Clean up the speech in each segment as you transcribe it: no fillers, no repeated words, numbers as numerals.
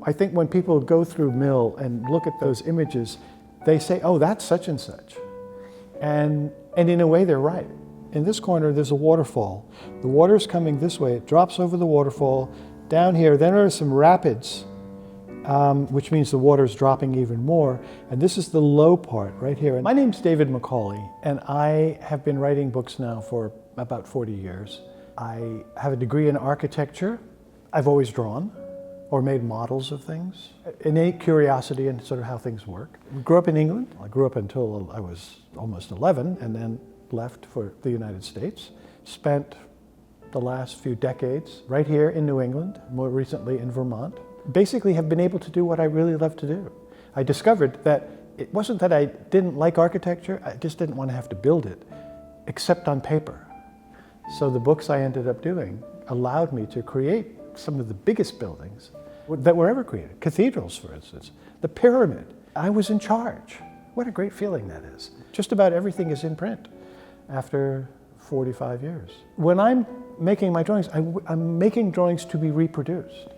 I think when people go through Mill and look at those images, they say, oh, that's such and such. And in a way, they're right. In this corner, there's a waterfall. The water's coming this way. It drops over the waterfall. Down here, then there are some rapids, which means the water's dropping even more. And this is the low part right here. My name's David Macaulay, and I have been writing books now for about 40 years. I have a degree in architecture. I've always drawn or made models of things. Innate curiosity in sort of how things work. I grew up in England. I grew up until I was almost 11 and then left for the United States. Spent the last few decades right here in New England, more recently in Vermont. Basically have been able to do what I really love to do. I discovered that it wasn't that I didn't like architecture, I just didn't want to have to build it, except on paper. So the books I ended up doing allowed me to create some of the biggest buildings that were ever created. Cathedrals, for instance, the pyramid. I was in charge. What a great feeling that is. Just about everything is in print after 45 years. When I'm making my drawings, I'm making drawings to be reproduced.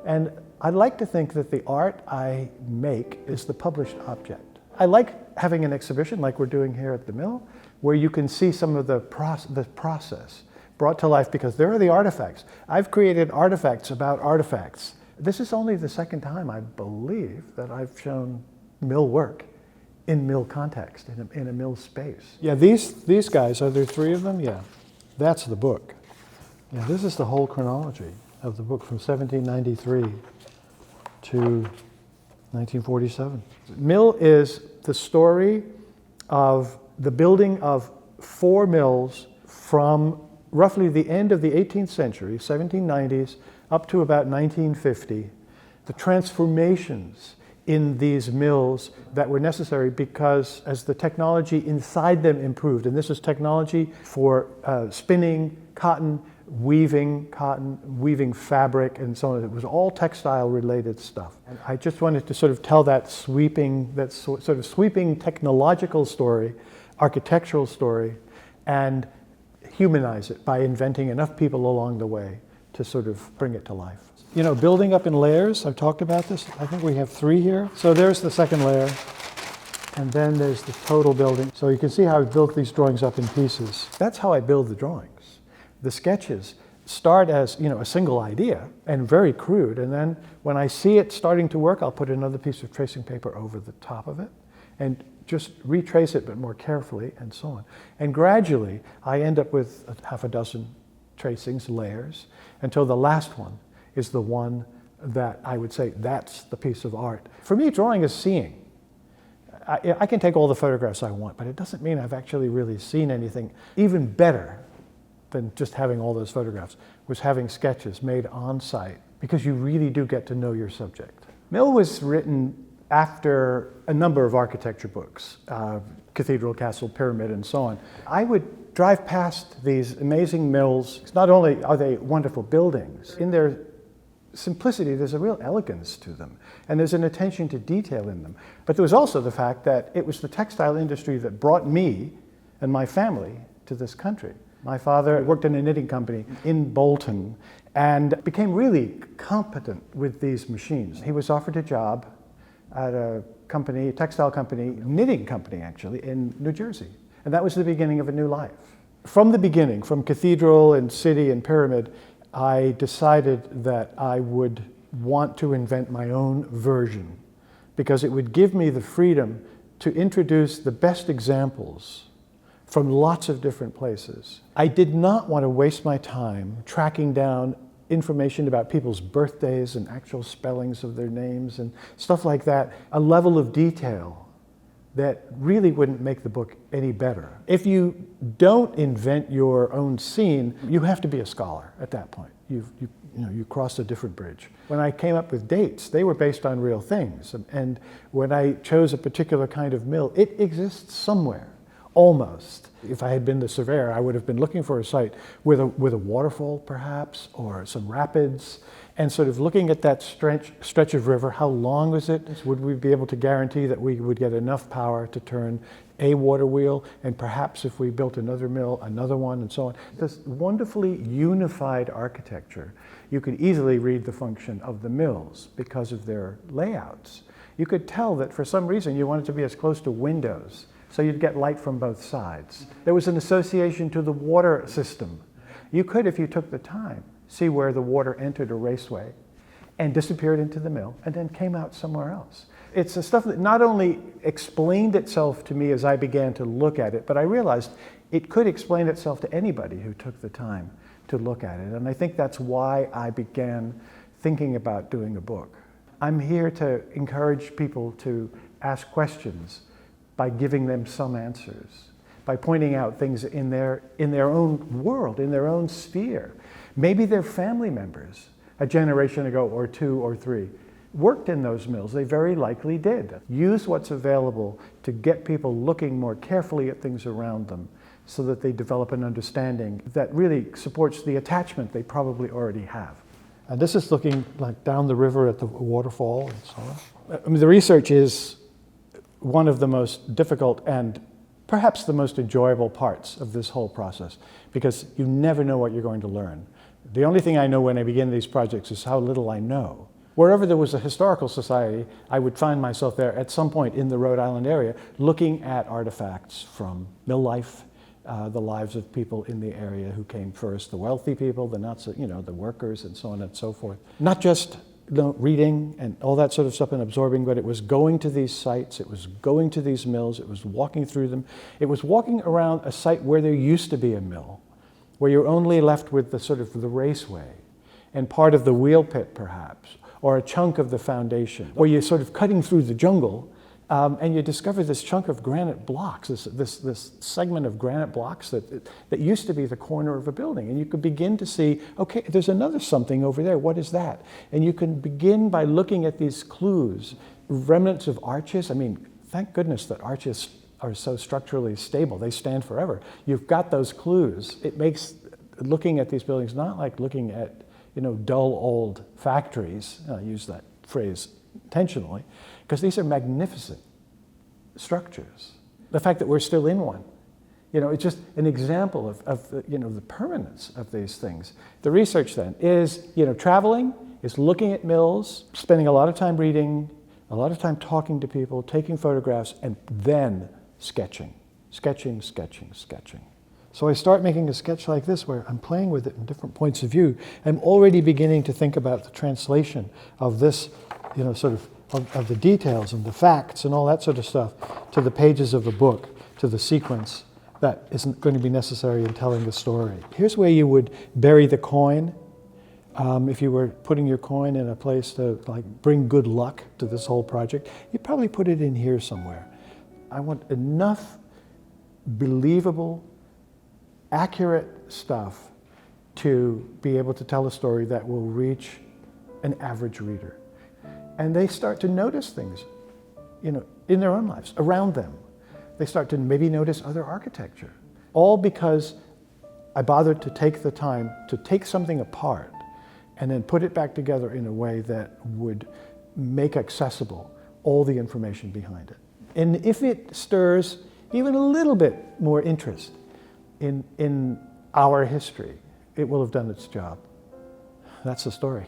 And I like to think that the art I make is the published object. I like having an exhibition like we're doing here at the Mill, where you can see some of the process brought to life, because there are the artifacts. I've created artifacts about artifacts. This is only the second time, I believe, that I've shown Mill work in Mill context, in a Mill space. Yeah, these guys, are there three of them? Yeah, that's the book. Yeah, this is the whole chronology of the book from 1793 to 1947. Mill is the story of the building of 4 mills from roughly the end of the 18th century, 1790s, up to about 1950, the transformations in these mills that were necessary because as the technology inside them improved, and this is technology for spinning cotton, weaving fabric, and so on. It was all textile related stuff. And I just wanted to sort of tell that sweeping technological story, architectural story, and humanize it by inventing enough people along the way to sort of bring it to life. You know, building up in layers, I've talked about this. I think we have 3 here. So there's the second layer, and then there's the total building. So you can see how I built these drawings up in pieces. That's how I build the drawings. The sketches start as, you know, a single idea and very crude, and then when I see it starting to work, I'll put another piece of tracing paper over the top of it and just retrace it, but more carefully, and so on. And gradually, I end up with half a dozen tracings, layers, until the last one is the one that I would say, that's the piece of art. For me, drawing is seeing. I can take all the photographs I want, but it doesn't mean I've actually really seen anything. Even better than just having all those photographs was having sketches made on site, because you really do get to know your subject. Mill was written after a number of architecture books, Cathedral, Castle, Pyramid, and so on. I would drive past these amazing mills. Not only are they wonderful buildings, in their simplicity there's a real elegance to them, and there's an attention to detail in them. But there was also the fact that it was the textile industry that brought me and my family to this country. My father worked in a knitting company in Bolton and became really competent with these machines. He was offered a job at a company, a textile company, knitting company actually, in New Jersey. And that was the beginning of a new life. From the beginning, from Cathedral and City and Pyramid, I decided that I would want to invent my own version, because it would give me the freedom to introduce the best examples from lots of different places. I did not want to waste my time tracking down information about people's birthdays and actual spellings of their names and stuff like that, a level of detail that really wouldn't make the book any better. If you don't invent your own scene, you have to be a scholar at that point. You crossed a different bridge. When I came up with dates, they were based on real things. And when I chose a particular kind of mill, it exists somewhere. Almost. If I had been the surveyor, I would have been looking for a site with a waterfall, perhaps, or some rapids, and sort of looking at that stretch of river. How long was it? Would we be able to guarantee that we would get enough power to turn a water wheel, and perhaps if we built another mill, another one, and so on. This wonderfully unified architecture. You could easily read the function of the mills because of their layouts. You could tell that for some reason you wanted to be as close to windows, so you'd get light from both sides. There was an association to the water system. You could, if you took the time, see where the water entered a raceway and disappeared into the mill and then came out somewhere else. It's the stuff that not only explained itself to me as I began to look at it, but I realized it could explain itself to anybody who took the time to look at it. And I think that's why I began thinking about doing a book. I'm here to encourage people to ask questions by giving them some answers, by pointing out things in their own world, in their own sphere. Maybe their family members, a generation ago or two or three, worked in those mills. They very likely did. Use what's available to get people looking more carefully at things around them so that they develop an understanding that really supports the attachment they probably already have. And this is looking like down the river at the waterfall and so on. I mean, the research is one of the most difficult and perhaps the most enjoyable parts of this whole process, because you never know what you're going to learn. The only thing I know when I begin these projects is how little I know. Wherever there was a historical society, I would find myself there at some point in the Rhode Island area looking at artifacts from mill life, the lives of people in the area who came first, the wealthy people, the not so, the workers, and so on and so forth. Not just reading and all that sort of stuff and absorbing, but it was going to these sites, it was going to these mills, it was walking through them. It was walking around a site where there used to be a mill, where you're only left with the sort of the raceway and part of the wheel pit perhaps, or a chunk of the foundation, where you're sort of cutting through the jungle and you discover this chunk of granite blocks, this segment of granite blocks that used to be the corner of a building. And you could begin to see, okay, there's another something over there, what is that? And you can begin by looking at these clues, remnants of arches. I mean, thank goodness that arches are so structurally stable, they stand forever. You've got those clues. It makes looking at these buildings not like looking at dull old factories. I use that phrase intentionally, because these are magnificent structures. The fact that we're still in one, it's just an example of the permanence of these things. The research then is, traveling, is looking at mills, spending a lot of time reading, a lot of time talking to people, taking photographs, and then sketching. Sketching. So I start making a sketch like this where I'm playing with it in different points of view. I'm already beginning to think about the translation of this, sort of the details and the facts and all that sort of stuff to the pages of the book, to the sequence that isn't going to be necessary in telling the story. Here's where you would bury the coin. If you were putting your coin in a place to bring good luck to this whole project, you'd probably put it in here somewhere. I want enough believable, accurate stuff to be able to tell a story that will reach an average reader. And they start to notice things, in their own lives, around them. They start to maybe notice other architecture. All because I bothered to take the time to take something apart and then put it back together in a way that would make accessible all the information behind it. And if it stirs even a little bit more interest in our history, it will have done its job. That's the story.